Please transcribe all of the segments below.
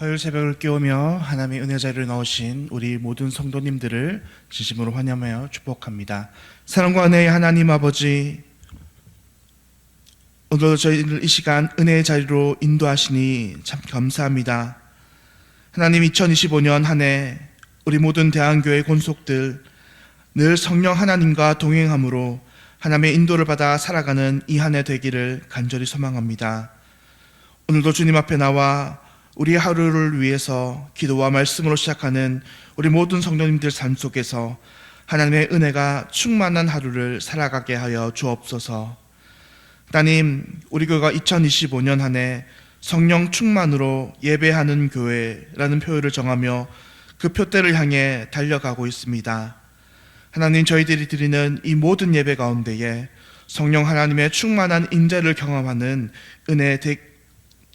화요일 새벽을 깨우며 하나님의 은혜 자리를 넣으신 우리 모든 성도님들을 진심으로 환영하여 축복합니다. 사랑과 은혜의 하나님 아버지, 오늘도 저희를 이 시간 은혜의 자리로 인도하시니 참 감사합니다. 하나님, 2025년 한 해 우리 모든 대한교회 권속들 늘 성령 하나님과 동행함으로 하나님의 인도를 받아 살아가는 이 한 해 되기를 간절히 소망합니다. 오늘도 주님 앞에 나와 우리 하루를 위해서 기도와 말씀으로 시작하는 우리 모든 성도님들 삶 속에서 하나님의 은혜가 충만한 하루를 살아가게 하여 주옵소서. 하나님, 우리 교회가 2025년 한 해 성령 충만으로 예배하는 교회라는 표어를 정하며 그 표대를 향해 달려가고 있습니다. 하나님, 저희들이 드리는 이 모든 예배 가운데에 성령 하나님의 충만한 인재를 경험하는 은혜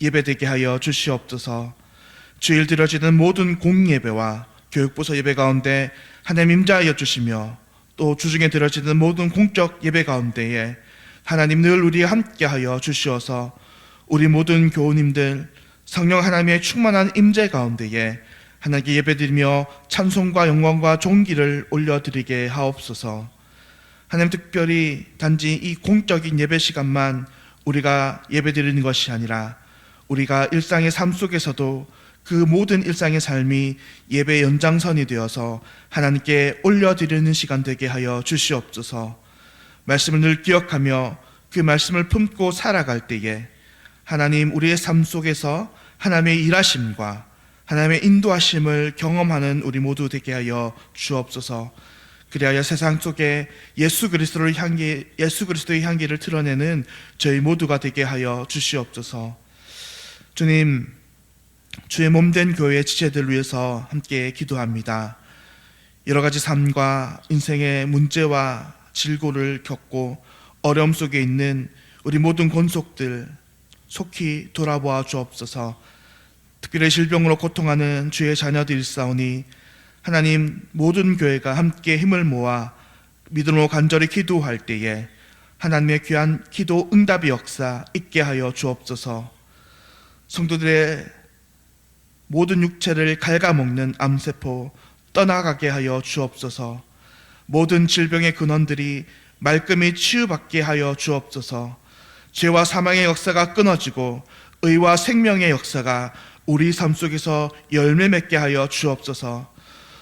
예배되게 하여 주시옵소서. 주일 드려지는 모든 공예배와 교육부서 예배 가운데 하나님 임자하여 주시며, 또 주중에 드려지는 모든 공적 예배 가운데에 하나님 늘 우리와 함께하여 주시어서 우리 모든 교우님들 성령 하나님의 충만한 임재 가운데에 하나님께 예배드리며 찬송과 영광과 존귀를 올려드리게 하옵소서. 하나님, 특별히 단지 이 공적인 예배 시간만 우리가 예배드리는 것이 아니라 우리가 일상의 삶 속에서도 그 모든 일상의 삶이 예배의 연장선이 되어서 하나님께 올려드리는 시간 되게 하여 주시옵소서. 말씀을 늘 기억하며 그 말씀을 품고 살아갈 때에 하나님, 우리의 삶 속에서 하나님의 일하심과 하나님의 인도하심을 경험하는 우리 모두 되게 하여 주옵소서. 그리하여 세상 속에 예수 그리스도의 향기를 드러내는 저희 모두가 되게 하여 주시옵소서. 주님, 주의 몸된 교회의 지체들을 위해서 함께 기도합니다. 여러 가지 삶과 인생의 문제와 질고를 겪고 어려움 속에 있는 우리 모든 권속들 속히 돌아보아 주옵소서. 특별히 질병으로 고통하는 주의 자녀들이 있사오니 하나님, 모든 교회가 함께 힘을 모아 믿음으로 간절히 기도할 때에 하나님의 귀한 기도 응답의 역사 있게 하여 주옵소서. 성도들의 모든 육체를 갉아먹는 암세포 떠나가게 하여 주옵소서. 모든 질병의 근원들이 말끔히 치유받게 하여 주옵소서. 죄와 사망의 역사가 끊어지고 의와 생명의 역사가 우리 삶 속에서 열매 맺게 하여 주옵소서.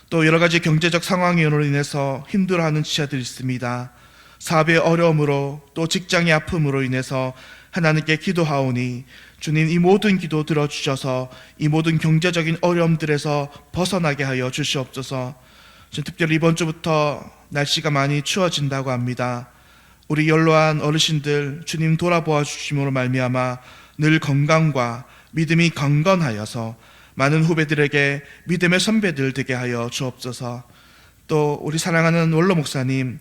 또 여러 가지 경제적 상황으로 인해서 힘들어하는 지체들이 있습니다. 사업의 어려움으로 또 직장의 아픔으로 인해서 하나님께 기도하오니 주님, 이 모든 기도 들어주셔서 이 모든 경제적인 어려움들에서 벗어나게 하여 주시옵소서. 특별히 이번 주부터 날씨가 많이 추워진다고 합니다. 우리 연로한 어르신들 주님 돌아보아 주심으로 말미암아 늘 건강과 믿음이 강건하여서 많은 후배들에게 믿음의 선배들 되게 하여 주옵소서. 또 우리 사랑하는 원로 목사님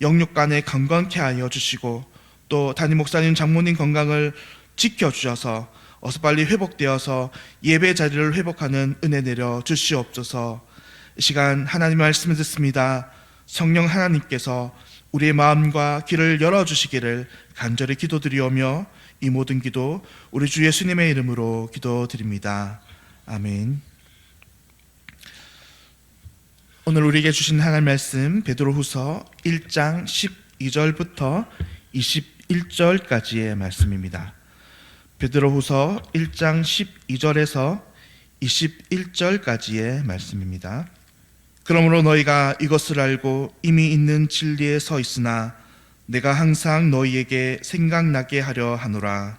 영육간에 강건케 하여 주시고, 또 담임 목사님 장모님 건강을 지켜주셔서 어서 빨리 회복되어서 예배 자리를 회복하는 은혜 내려 주시옵소서. 이 시간 하나님의 말씀을 듣습니다. 성령 하나님께서 우리의 마음과 귀를 열어주시기를 간절히 기도드리오며 이 모든 기도 우리 주 예수님의 이름으로 기도드립니다. 아멘. 오늘 우리에게 주신 하나님의 말씀 베드로후서 1장 12절부터 21절까지의 말씀입니다. 베드로후서 1장 12절에서 21절까지의 말씀입니다. 그러므로 너희가 이것을 알고 이미 있는 진리에 서 있으나 내가 항상 너희에게 생각나게 하려 하노라.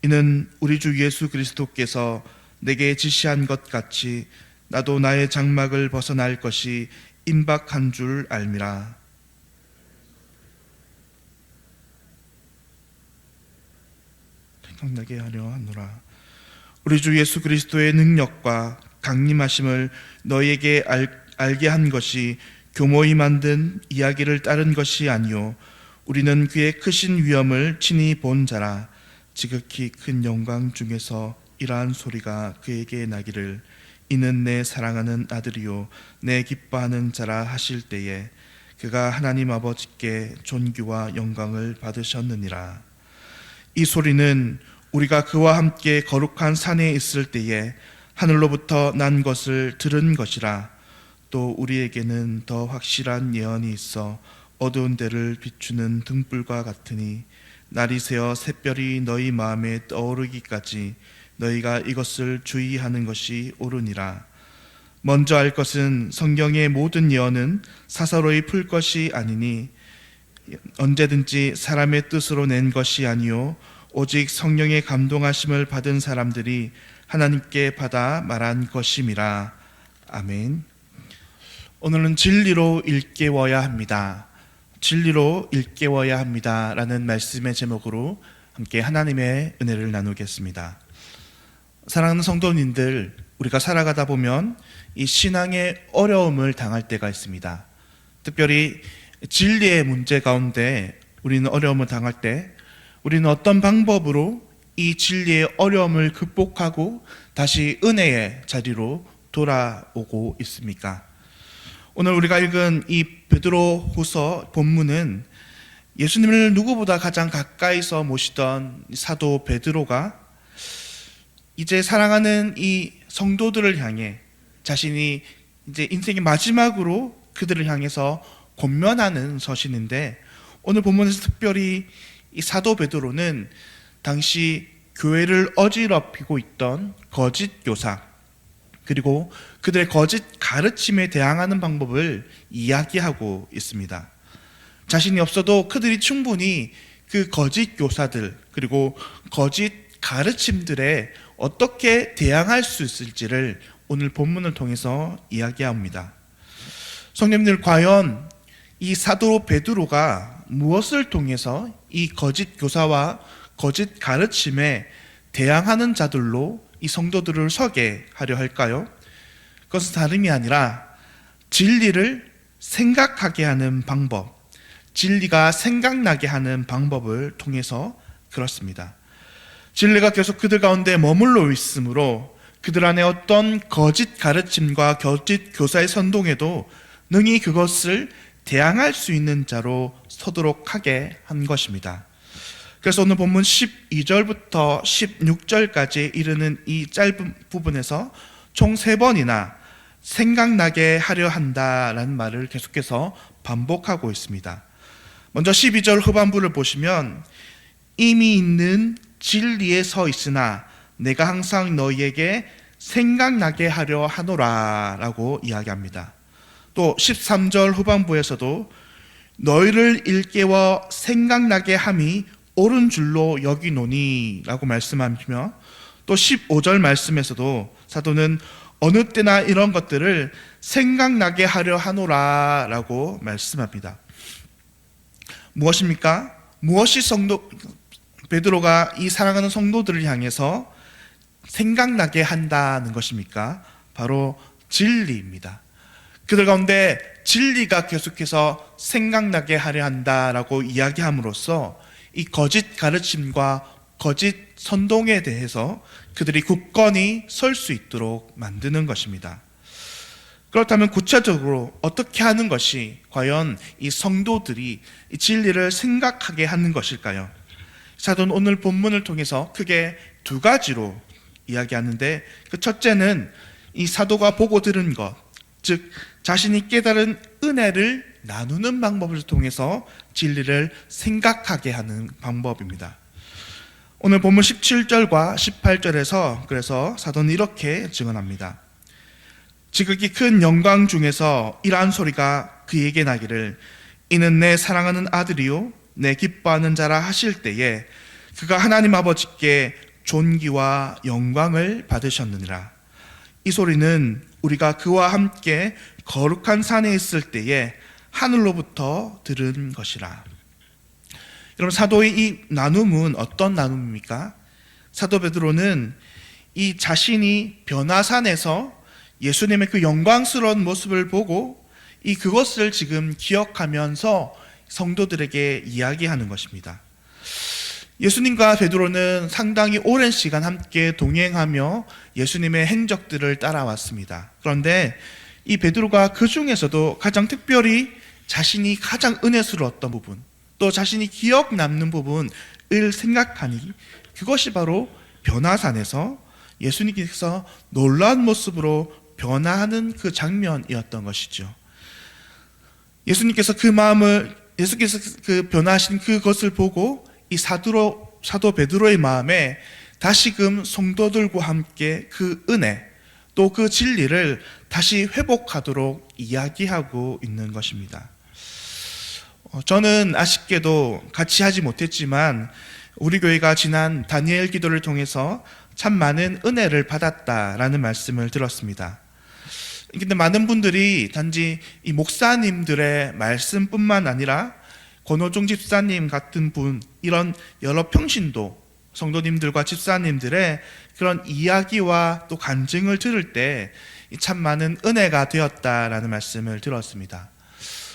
이는 우리 주 예수 그리스도께서 내게 지시한 것 같이 나도 나의 장막을 벗어날 것이 임박한 줄 알미라. 생각나게 하려 하노라. 우리 주 예수 그리스도의 능력과 강림하심을 너희에게 알게 한 것이 교모히 만든 이야기를 따른 것이 아니요 우리는 그의 크신 위엄을 친히 본 자라. 지극히 큰 영광 중에서 이러한 소리가 그에게 나기를 이는 내 사랑하는 아들이요 내 기뻐하는 자라 하실 때에 그가 하나님 아버지께 존귀와 영광을 받으셨느니라. 이 소리는 우리가 그와 함께 거룩한 산에 있을 때에 하늘로부터 난 것을 들은 것이라. 또 우리에게는 더 확실한 예언이 있어 어두운 데를 비추는 등불과 같으니 날이 새어 샛별이 너희 마음에 떠오르기까지 너희가 이것을 주의하는 것이 옳으니라. 먼저 알 것은 성경의 모든 예언은 사사로이 풀 것이 아니니 언제든지 사람의 뜻으로 낸 것이 아니요 오직 성령의 감동하심을 받은 사람들이 하나님께 받아 말한 것임이라. 아멘. 오늘은 진리로 일깨워야 합니다. 진리로 일깨워야 합니다 라는 말씀의 제목으로 함께 하나님의 은혜를 나누겠습니다. 사랑하는 성도님들, 우리가 살아가다 보면 이 신앙의 어려움을 당할 때가 있습니다. 특별히 진리의 문제 가운데 우리는 어려움을 당할 때 우리는 어떤 방법으로 이 진리의 어려움을 극복하고 다시 은혜의 자리로 돌아오고 있습니까? 오늘 우리가 읽은 이 베드로후서 본문은 예수님을 누구보다 가장 가까이서 모시던 사도 베드로가 이제 사랑하는 이 성도들을 향해 자신이 이제 인생의 마지막으로 그들을 향해서 권면하는 서신인데, 오늘 본문에서 특별히 이 사도 베드로는 당시 교회를 어지럽히고 있던 거짓 교사, 그리고 그들의 거짓 가르침에 대항하는 방법을 이야기하고 있습니다. 자신이 없어도 그들이 충분히 그 거짓 교사들 그리고 거짓 가르침들에 어떻게 대항할 수 있을지를 오늘 본문을 통해서 이야기합니다. 성도님들, 과연 이 사도 베드로가 무엇을 통해서 이 거짓 교사와 거짓 가르침에 대항하는 자들로 이 성도들을 서게 하려 할까요? 그것은 다름이 아니라 진리를 생각하게 하는 방법, 진리가 생각나게 하는 방법을 통해서 그렇습니다. 진리가 계속 그들 가운데 머물러 있으므로 그들 안에 어떤 거짓 가르침과 거짓 교사의 선동에도 능히 그것을 대항할 수 있는 자로 서도록 하게 한 것입니다. 그래서 오늘 본문 12절부터 16절까지 이르는 이 짧은 부분에서 총 3번이나 생각나게 하려 한다라는 말을 계속해서 반복하고 있습니다. 먼저 12절 후반부를 보시면 이미 있는 진리에 서 있으나 내가 항상 너희에게 생각나게 하려 하노라 라고 이야기합니다. 또 13절 후반부에서도 너희를 일깨워 생각나게 함이 옳은 줄로 여기노니 라고 말씀하며, 또 15절 말씀에서도 사도는 어느 때나 이런 것들을 생각나게 하려 하노라 라고 말씀합니다. 무엇입니까? 무엇이 베드로가 이 사랑하는 성도들을 향해서 생각나게 한다는 것입니까? 바로 진리입니다. 그들 가운데 진리가 계속해서 생각나게 하려 한다라고 이야기함으로써 이 거짓 가르침과 거짓 선동에 대해서 그들이 굳건히 설 수 있도록 만드는 것입니다. 그렇다면 구체적으로 어떻게 하는 것이 과연 이 성도들이 이 진리를 생각하게 하는 것일까요? 사도는 오늘 본문을 통해서 크게 2가지로 이야기하는데, 그 첫째는 이 사도가 보고 들은 것, 즉 자신이 깨달은 은혜를 나누는 방법을 통해서 진리를 생각하게 하는 방법입니다. 오늘 본문 17절과 18절에서 그래서 사도는 이렇게 증언합니다. 지극히 큰 영광 중에서 이러한 소리가 그에게 나기를 이는 내 사랑하는 아들이요 내 기뻐하는 자라 하실 때에 그가 하나님 아버지께 존귀와 영광을 받으셨느니라. 이 소리는 우리가 그와 함께 거룩한 산에 있을 때에 하늘로부터 들은 것이라. 여러분, 사도의 이 나눔은 어떤 나눔입니까? 사도 베드로는 이 자신이 변화산에서 예수님의 그 영광스러운 모습을 보고 그것을 지금 기억하면서 성도들에게 이야기하는 것입니다. 예수님과 베드로는 상당히 오랜 시간 함께 동행하며 예수님의 행적들을 따라왔습니다. 그런데 이 베드로가 그 중에서도 가장 특별히 자신이 가장 은혜스러웠던 부분, 또 자신이 기억 남는 부분을 생각하니 그것이 바로 변화산에서 예수님께서 놀라운 모습으로 변화하는 그 장면이었던 것이죠. 예수님께서 그 변화하신 그것을 보고 이 사도 베드로의 마음에 다시금 성도들과 함께 그 은혜, 또 그 진리를 다시 회복하도록 이야기하고 있는 것입니다. 저는 아쉽게도 같이 하지 못했지만 우리 교회가 지난 다니엘 기도를 통해서 참 많은 은혜를 받았다라는 말씀을 들었습니다. 근데 많은 분들이 단지 이 목사님들의 말씀뿐만 아니라 권호종 집사님 같은 분, 이런 여러 평신도 성도님들과 집사님들의 그런 이야기와 또 간증을 들을 때 참 많은 은혜가 되었다라는 말씀을 들었습니다.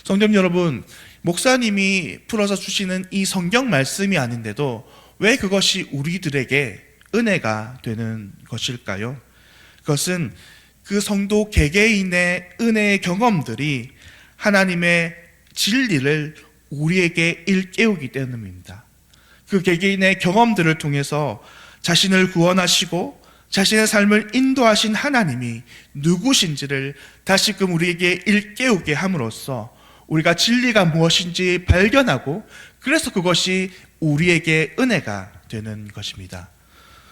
성도님 여러분, 목사님이 풀어서 주시는 이 성경 말씀이 아닌데도 왜 그것이 우리들에게 은혜가 되는 것일까요? 그것은 그 성도 개개인의 은혜의 경험들이 하나님의 진리를 우리에게 일깨우기 때문입니다. 그 개개인의 경험들을 통해서 자신을 구원하시고 자신의 삶을 인도하신 하나님이 누구신지를 다시금 우리에게 일깨우게 함으로써 우리가 진리가 무엇인지 발견하고, 그래서 그것이 우리에게 은혜가 되는 것입니다.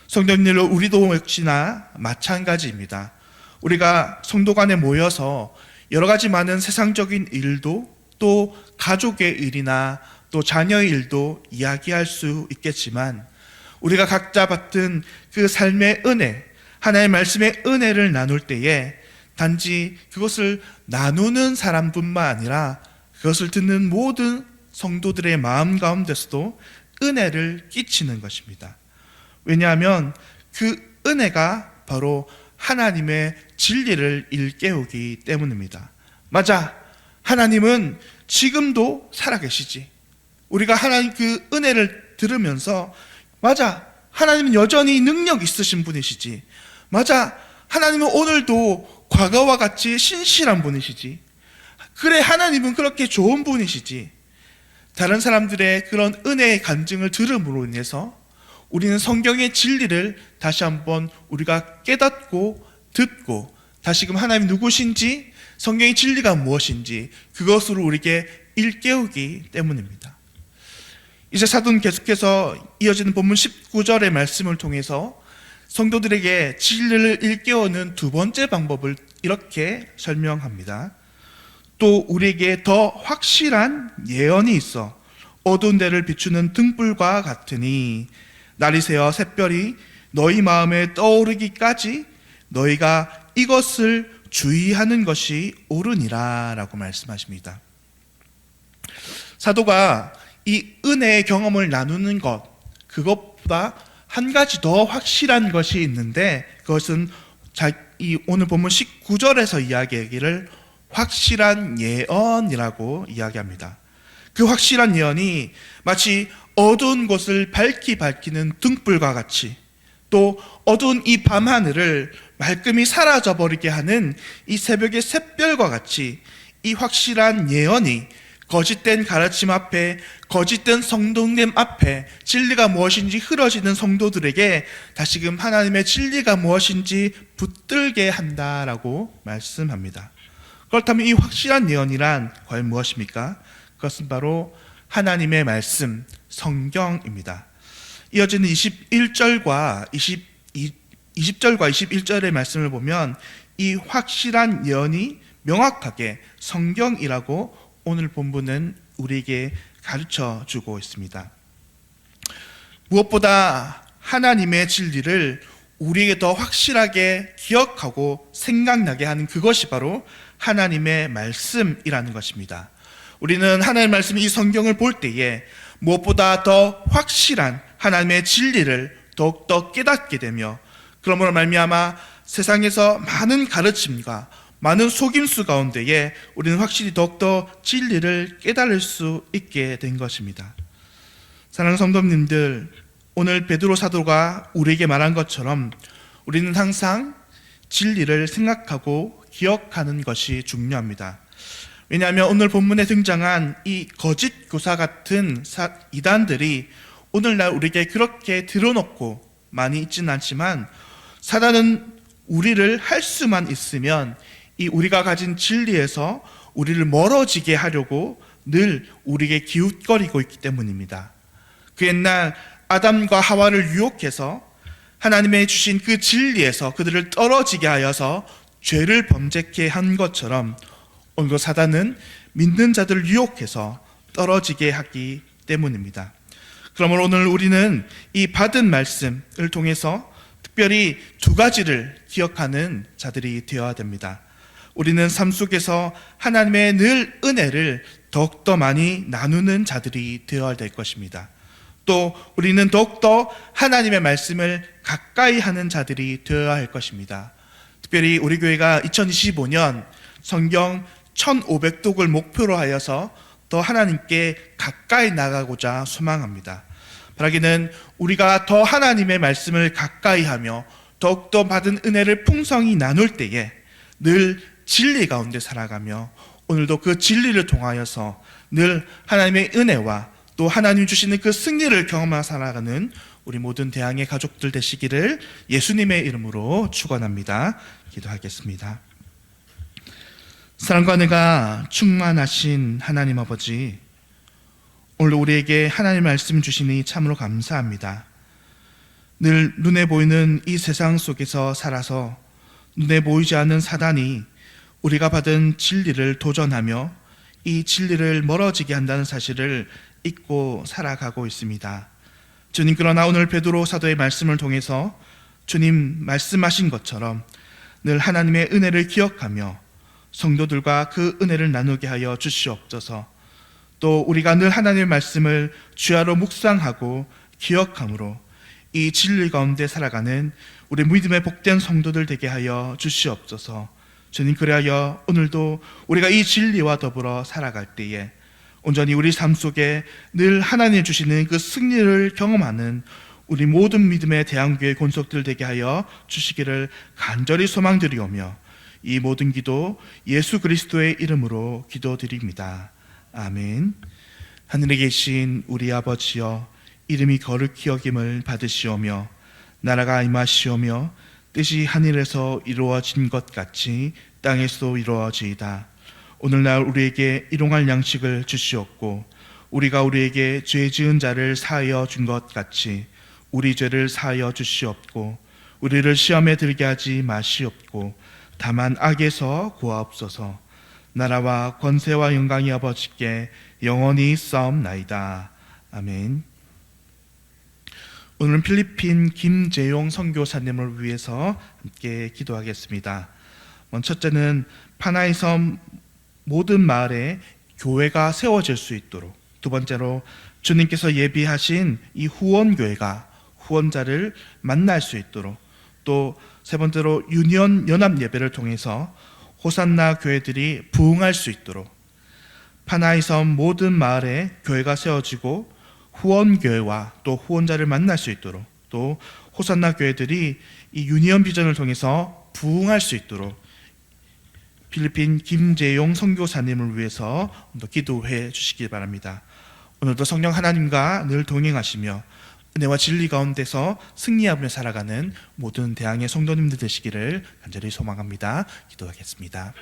성도님들, 우리도 역시나 마찬가지입니다. 우리가 성도 간에 모여서 여러 가지 많은 세상적인 일도, 또 가족의 일이나 또 자녀의 일도 이야기할 수 있겠지만, 우리가 각자 받은 그 삶의 은혜, 하나님의 말씀의 은혜를 나눌 때에 단지 그것을 나누는 사람뿐만 아니라 그것을 듣는 모든 성도들의 마음 가운데서도 은혜를 끼치는 것입니다. 왜냐하면 그 은혜가 바로 하나님의 진리를 일깨우기 때문입니다. 맞아, 하나님은 지금도 살아계시지. 우리가 하나님 그 은혜를 들으면서 맞아, 하나님은 여전히 능력 있으신 분이시지. 맞아, 하나님은 오늘도 과거와 같이 신실한 분이시지. 그래, 하나님은 그렇게 좋은 분이시지. 다른 사람들의 그런 은혜의 간증을 들음으로 인해서 우리는 성경의 진리를 다시 한번 우리가 깨닫고 듣고 다시금 하나님 누구신지, 성경의 진리가 무엇인지 그것으로 우리에게 일깨우기 때문입니다. 이제 사도는 계속해서 이어지는 본문 19절의 말씀을 통해서 성도들에게 진리를 일깨우는 두 번째 방법을 이렇게 설명합니다. 또 우리에게 더 확실한 예언이 있어 어두운 데를 비추는 등불과 같으니 날이 새어 샛별이 너희 마음에 떠오르기까지 너희가 이것을 주의하는 것이 옳으니라 라고 말씀하십니다. 사도가 이 은혜의 경험을 나누는 것, 그것보다 한 가지 더 확실한 것이 있는데 그것은 오늘 본문 19절에서 이야기하기를 확실한 예언이라고 이야기합니다. 그 확실한 예언이 마치 어두운 곳을 밝히는 등불과 같이, 또 어두운 이 밤하늘을 말끔히 사라져버리게 하는 이 새벽의 샛별과 같이 이 확실한 예언이 거짓된 가르침 앞에, 거짓된 성도님 앞에 진리가 무엇인지 흐려지는 성도들에게 다시금 하나님의 진리가 무엇인지 붙들게 한다라고 말씀합니다. 그렇다면 이 확실한 예언이란 과연 무엇입니까? 그것은 바로 하나님의 말씀, 성경입니다. 이어지는 20절과 21절의 말씀을 보면 이 확실한 예언이 명확하게 성경이라고 오늘 본문은 우리에게 가르쳐 주고 있습니다. 무엇보다 하나님의 진리를 우리에게 더 확실하게 기억하고 생각나게 하는 그것이 바로 하나님의 말씀이라는 것입니다. 우리는 하나님의 말씀, 이 성경을 볼 때에 무엇보다 더 확실한 하나님의 진리를 더욱더 깨닫게 되며, 그러므로 말미암아 세상에서 많은 가르침과 많은 속임수 가운데에 우리는 확실히 더욱더 진리를 깨달을 수 있게 된 것입니다. 사랑하는 성도님들, 오늘 베드로 사도가 우리에게 말한 것처럼 우리는 항상 진리를 생각하고 기억하는 것이 중요합니다. 왜냐하면 오늘 본문에 등장한 이 거짓 교사 같은 이단들이 오늘날 우리에게 그렇게 드러놓고 많이 있지는 않지만, 사단은 우리를 할 수만 있으면 이 우리가 가진 진리에서 우리를 멀어지게 하려고 늘 우리에게 기웃거리고 있기 때문입니다. 그 옛날 아담과 하와를 유혹해서 하나님의 주신 그 진리에서 그들을 떨어지게 하여서 죄를 범죄케 한 것처럼, 오늘도 사단은 믿는 자들을 유혹해서 떨어지게 하기 때문입니다. 그러므로 오늘 우리는 이 받은 말씀을 통해서 특별히 두 가지를 기억하는 자들이 되어야 됩니다. 우리는 삶 속에서 하나님의 늘 은혜를 더욱더 많이 나누는 자들이 되어야 될 것입니다. 또 우리는 더욱더 하나님의 말씀을 가까이 하는 자들이 되어야 할 것입니다. 특별히 우리 교회가 2025년 성경 1500독을 목표로 하여서 더 하나님께 가까이 나가고자 소망합니다. 바라기는 우리가 더 하나님의 말씀을 가까이 하며 더욱더 받은 은혜를 풍성히 나눌 때에 늘 진리 가운데 살아가며, 오늘도 그 진리를 통하여서 늘 하나님의 은혜와 또 하나님 주시는 그 승리를 경험하며 살아가는 우리 모든 대항의 가족들 되시기를 예수님의 이름으로 축원합니다. 기도하겠습니다. 사랑과 은혜가 충만하신 하나님 아버지, 오늘 우리에게 하나님의 말씀 주시니 참으로 감사합니다. 늘 눈에 보이는 이 세상 속에서 살아서 눈에 보이지 않는 사단이 우리가 받은 진리를 도전하며 이 진리를 멀어지게 한다는 사실을 잊고 살아가고 있습니다. 주님, 그러나 오늘 베드로 사도의 말씀을 통해서 주님 말씀하신 것처럼 늘 하나님의 은혜를 기억하며 성도들과 그 은혜를 나누게 하여 주시옵소서. 또 우리가 늘 하나님의 말씀을 주야로 묵상하고 기억함으로 이 진리 가운데 살아가는 우리 믿음의 복된 성도들 되게 하여 주시옵소서. 주님, 그리하여 오늘도 우리가 이 진리와 더불어 살아갈 때에 온전히 우리 삶 속에 늘 하나님 주시는 그 승리를 경험하는 우리 모든 믿음의 대한교회 권속들 되게 하여 주시기를 간절히 소망드리오며, 이 모든 기도 예수 그리스도의 이름으로 기도드립니다. 아멘. 하늘에 계신 우리 아버지여, 이름이 거룩히 여김을 받으시오며 나라가 임하시오며 뜻이 하늘에서 이루어진 것 같이 땅에서도 이루어지이다. 오늘날 우리에게 일용할 양식을 주시옵고 우리가 우리에게 죄 지은 자를 사하여 준 것 같이 우리 죄를 사하여 주시옵고 우리를 시험에 들게 하지 마시옵고 다만 악에서 구하옵소서. 나라와 권세와 영광이 아버지께 영원히 있사옵나이다. 아멘. 오늘은 필리핀 김재용 선교사님을 위해서 함께 기도하겠습니다. 첫째는 파나이 섬 모든 마을에 교회가 세워질 수 있도록, 두 번째로 주님께서 예비하신 이 후원교회가 후원자를 만날 수 있도록, 또 세 번째로 유니온 연합 예배를 통해서 호산나 교회들이 부흥할 수 있도록, 파나이 섬 모든 마을에 교회가 세워지고 후원교회와 또 후원자를 만날 수 있도록, 또 호산나 교회들이 이 유니온 비전을 통해서 부흥할 수 있도록 필리핀 김재용 선교사님을 위해서 기도해 주시기 바랍니다. 오늘도 성령 하나님과 늘 동행하시며 은혜와 진리 가운데서 승리하며 살아가는 모든 대항의 성도님들 되시기를 간절히 소망합니다. 기도하겠습니다.